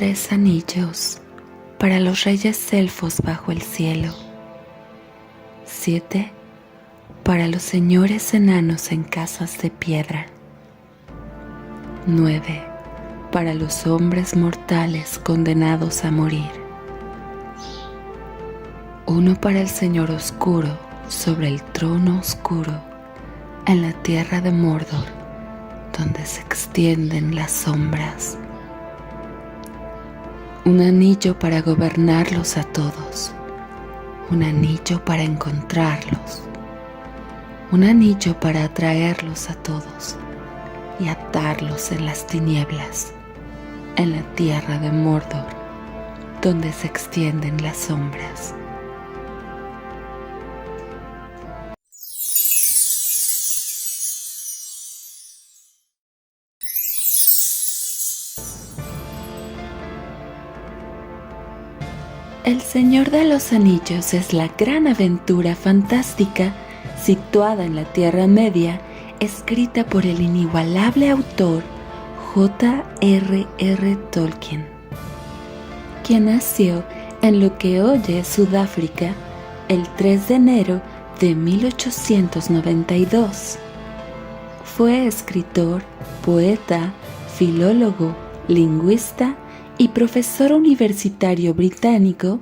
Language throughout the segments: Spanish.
3 anillos para los reyes elfos bajo el cielo, 7 para los señores enanos en casas de piedra, 9 para los hombres mortales condenados a morir, 1 para el Señor Oscuro sobre el trono oscuro en la tierra de Mordor, donde se extienden las sombras. Un anillo para gobernarlos a todos, un anillo para encontrarlos, un anillo para atraerlos a todos y atarlos en las tinieblas, en la tierra de Mordor, donde se extienden las sombras. El Señor de los Anillos es la gran aventura fantástica situada en la Tierra Media, escrita por el inigualable autor J.R.R. Tolkien, quien nació en lo que hoy es Sudáfrica el 3 de enero de 1892. Fue escritor, poeta, filólogo, lingüista y profesor universitario británico,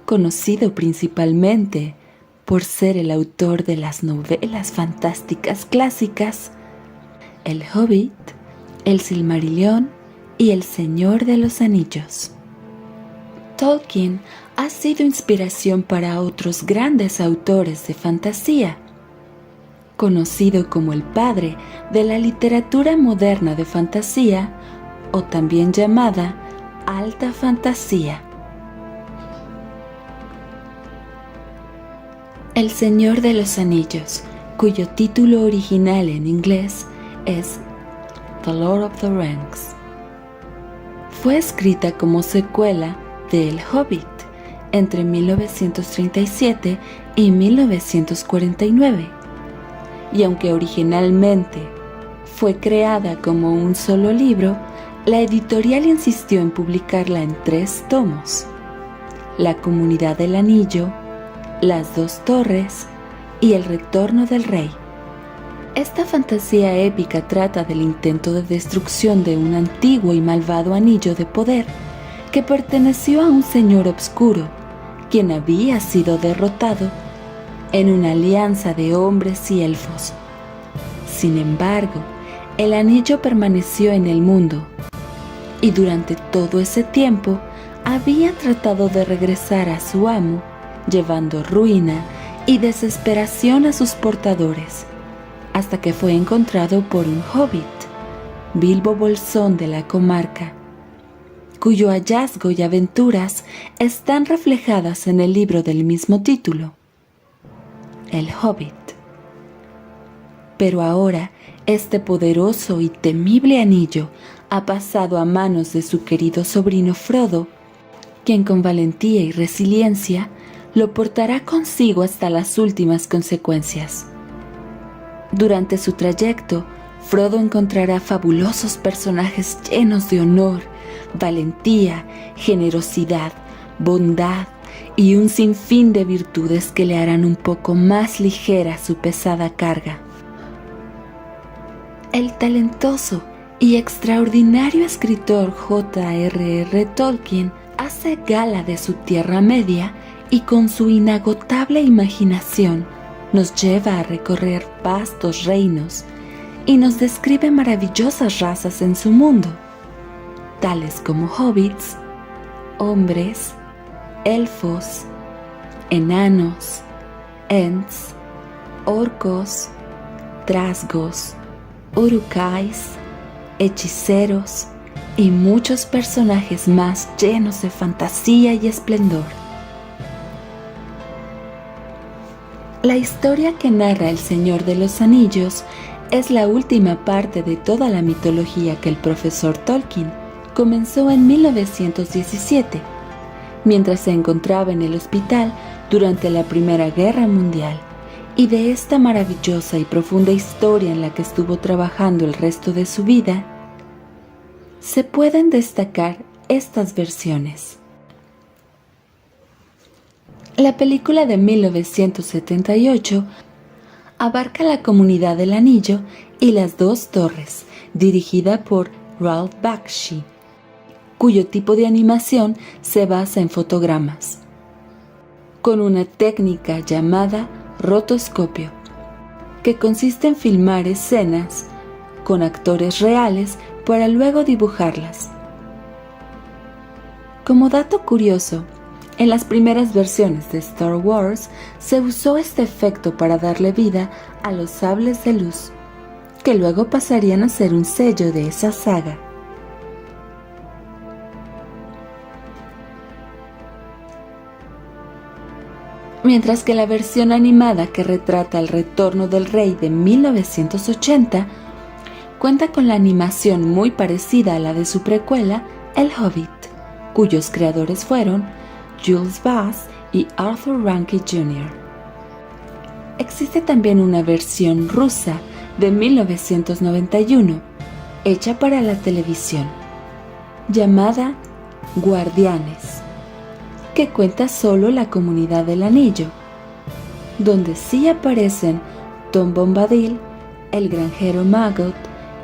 conocido principalmente por ser el autor de las novelas fantásticas clásicas El Hobbit, El Silmarillion y El Señor de los Anillos. Tolkien ha sido inspiración para otros grandes autores de fantasía, conocido como el padre de la literatura moderna de fantasía, o también llamada alta fantasía. El Señor de los Anillos, cuyo título original en inglés es The Lord of the Rings, fue escrita como secuela de El Hobbit entre 1937 y 1949, y aunque originalmente fue creada como un solo libro, la editorial insistió en publicarla en 3 tomos: La Comunidad del Anillo, Las Dos Torres y El Retorno del Rey. Esta fantasía épica trata del intento de destrucción de un antiguo y malvado anillo de poder que perteneció a un señor obscuro, quien había sido derrotado en una alianza de hombres y elfos. Sin embargo, el anillo permaneció en el mundo, y durante todo ese tiempo había tratado de regresar a su amo, llevando ruina y desesperación a sus portadores, hasta que fue encontrado por un hobbit, Bilbo Bolsón de la comarca, cuyo hallazgo y aventuras están reflejadas en el libro del mismo título, El Hobbit. Pero ahora, este poderoso y temible anillo ha pasado a manos de su querido sobrino Frodo, quien con valentía y resiliencia lo portará consigo hasta las últimas consecuencias. Durante su trayecto, Frodo encontrará fabulosos personajes llenos de honor, valentía, generosidad, bondad y un sinfín de virtudes que le harán un poco más ligera su pesada carga. El talentoso y extraordinario escritor J.R.R. Tolkien hace gala de su Tierra Media y con su inagotable imaginación nos lleva a recorrer vastos reinos y nos describe maravillosas razas en su mundo, tales como hobbits, hombres, elfos, enanos, ents, orcos, trasgos, urukais, hechiceros y muchos personajes más llenos de fantasía y esplendor. La historia que narra El Señor de los Anillos es la última parte de toda la mitología que el profesor Tolkien comenzó en 1917, mientras se encontraba en el hospital durante la Primera Guerra Mundial, y de esta maravillosa y profunda historia en la que estuvo trabajando el resto de su vida, se pueden destacar estas versiones. La película de 1978 abarca la Comunidad del Anillo y las Dos Torres, dirigida por Ralph Bakshi, cuyo tipo de animación se basa en fotogramas, con una técnica llamada rotoscopio, que consiste en filmar escenas con actores reales para luego dibujarlas. Como dato curioso, en las primeras versiones de Star Wars se usó este efecto para darle vida a los sables de luz, que luego pasarían a ser un sello de esa saga. Mientras que la versión animada que retrata el retorno del rey de 1980 cuenta con la animación muy parecida a la de su precuela, El Hobbit, cuyos creadores fueron Jules Bass y Arthur Rankin Jr. Existe también una versión rusa de 1991, hecha para la televisión, llamada Guardianes, que cuenta solo la Comunidad del Anillo, donde sí aparecen Tom Bombadil, el granjero Maggot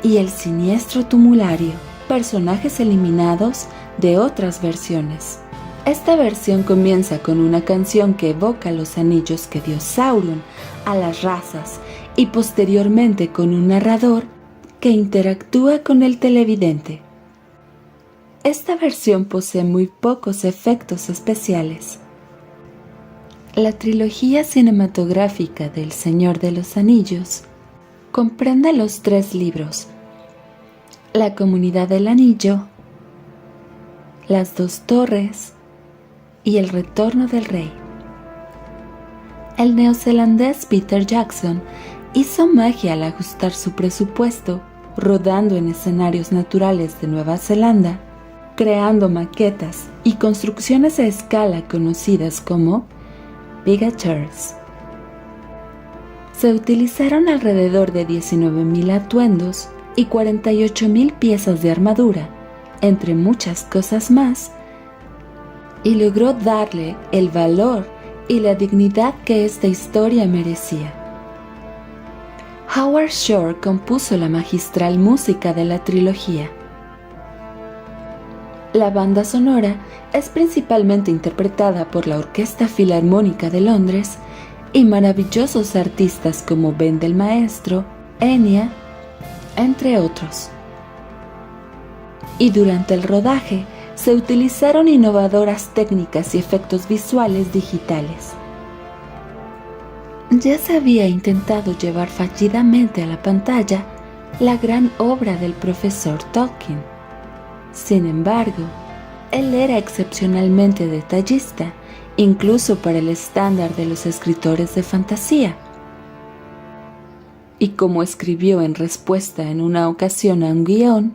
y el siniestro Tumulario, personajes eliminados de otras versiones. Esta versión comienza con una canción que evoca los anillos que dio Sauron a las razas y posteriormente con un narrador que interactúa con el televidente. Esta versión posee muy pocos efectos especiales. La trilogía cinematográfica del Señor de los Anillos comprende los 3 libros: La Comunidad del Anillo, Las Dos Torres y El Retorno del Rey. El neozelandés Peter Jackson hizo magia al ajustar su presupuesto rodando en escenarios naturales de Nueva Zelanda, creando maquetas y construcciones a escala conocidas como bigatures. Se utilizaron alrededor de 19,000 atuendos y 48,000 piezas de armadura, entre muchas cosas más, y logró darle el valor y la dignidad que esta historia merecía. Howard Shore compuso la magistral música de la trilogía. La banda sonora es principalmente interpretada por la Orquesta Filarmónica de Londres y maravillosos artistas como Ben del Maestro, Enya, entre otros. Y durante el rodaje se utilizaron innovadoras técnicas y efectos visuales digitales. Ya se había intentado llevar fallidamente a la pantalla la gran obra del profesor Tolkien. Sin embargo, él era excepcionalmente detallista, incluso para el estándar de los escritores de fantasía. Y como escribió en respuesta en una ocasión a un guión,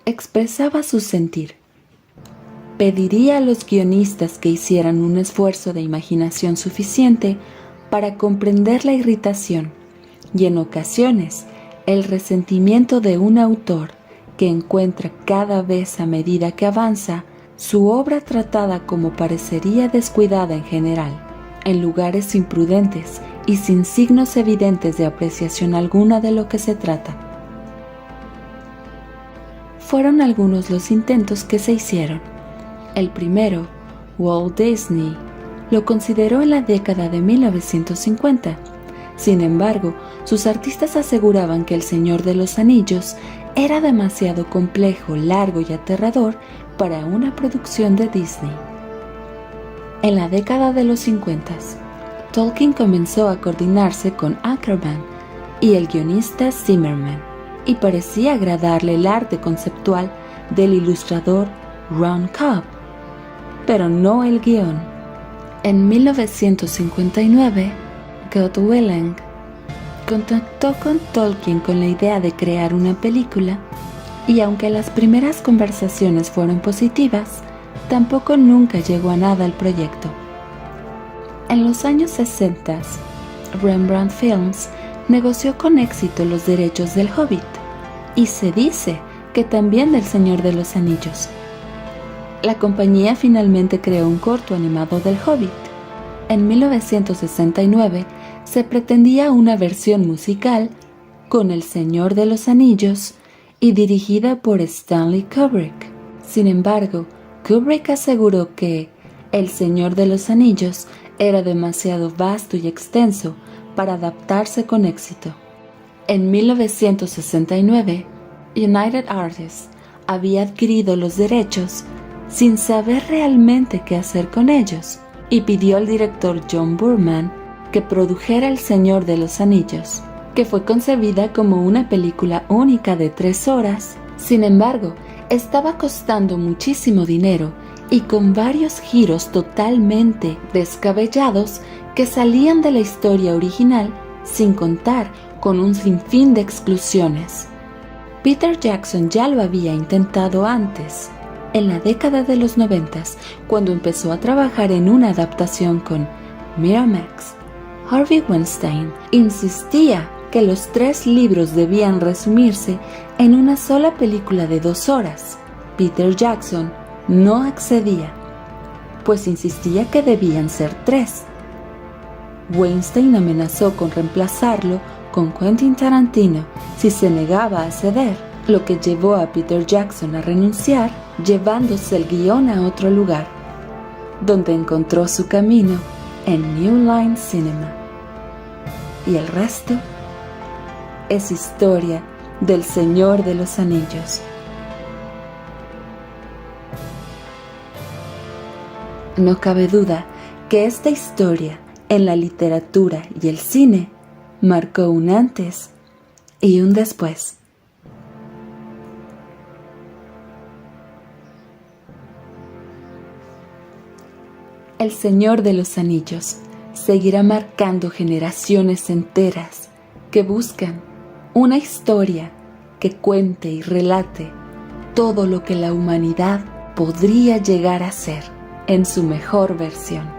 expresaba su sentir. Pediría a los guionistas que hicieran un esfuerzo de imaginación suficiente para comprender la irritación y en ocasiones el resentimiento de un autor que encuentra cada vez a medida que avanza su obra tratada como parecería descuidada en general, en lugares imprudentes y sin signos evidentes de apreciación alguna de lo que se trata. Fueron algunos los intentos que se hicieron. El primero, Walt Disney, lo consideró en la década de 1950. Sin embargo, sus artistas aseguraban que El Señor de los Anillos era demasiado complejo, largo y aterrador para una producción de Disney. En la década de los 50, Tolkien comenzó a coordinarse con Ackerman y el guionista Zimmerman, y parecía agradarle el arte conceptual del ilustrador Ron Cobb, pero no el guión. En 1959, God Willing contactó con Tolkien con la idea de crear una película, y aunque las primeras conversaciones fueron positivas, tampoco nunca llegó a nada el proyecto. En los años 60, Rembrandt Films negoció con éxito los derechos del Hobbit, y se dice que también del Señor de los Anillos. la compañía finalmente creó un corto animado del Hobbit. En 1969 se pretendía una versión musical con El Señor de los Anillos y dirigida por Stanley Kubrick. Sin embargo, Kubrick aseguró que El Señor de los Anillos era demasiado vasto y extenso para adaptarse con éxito. En 1969, United Artists había adquirido los derechos sin saber realmente qué hacer con ellos y pidió al director John Boorman que produjera El Señor de los Anillos, que fue concebida como una película única de 3 horas. Sin embargo, estaba costando muchísimo dinero y con varios giros totalmente descabellados que salían de la historia original sin contar con un sinfín de exclusiones. Peter Jackson ya lo había intentado antes, en la década de los 90, cuando empezó a trabajar en una adaptación con Miramax. Harvey Weinstein insistía que los 3 libros debían resumirse en una sola película de 2 horas. Peter Jackson no accedía, pues insistía que debían ser 3. Weinstein amenazó con reemplazarlo con Quentin Tarantino si se negaba a ceder, lo que llevó a Peter Jackson a renunciar, llevándose el guión a otro lugar, donde encontró su camino en New Line Cinema. Y el resto es historia del Señor de los Anillos. No cabe duda que esta historia en la literatura y el cine marcó un antes y un después. El Señor de los Anillos seguirá marcando generaciones enteras que buscan una historia que cuente y relate todo lo que la humanidad podría llegar a ser en su mejor versión.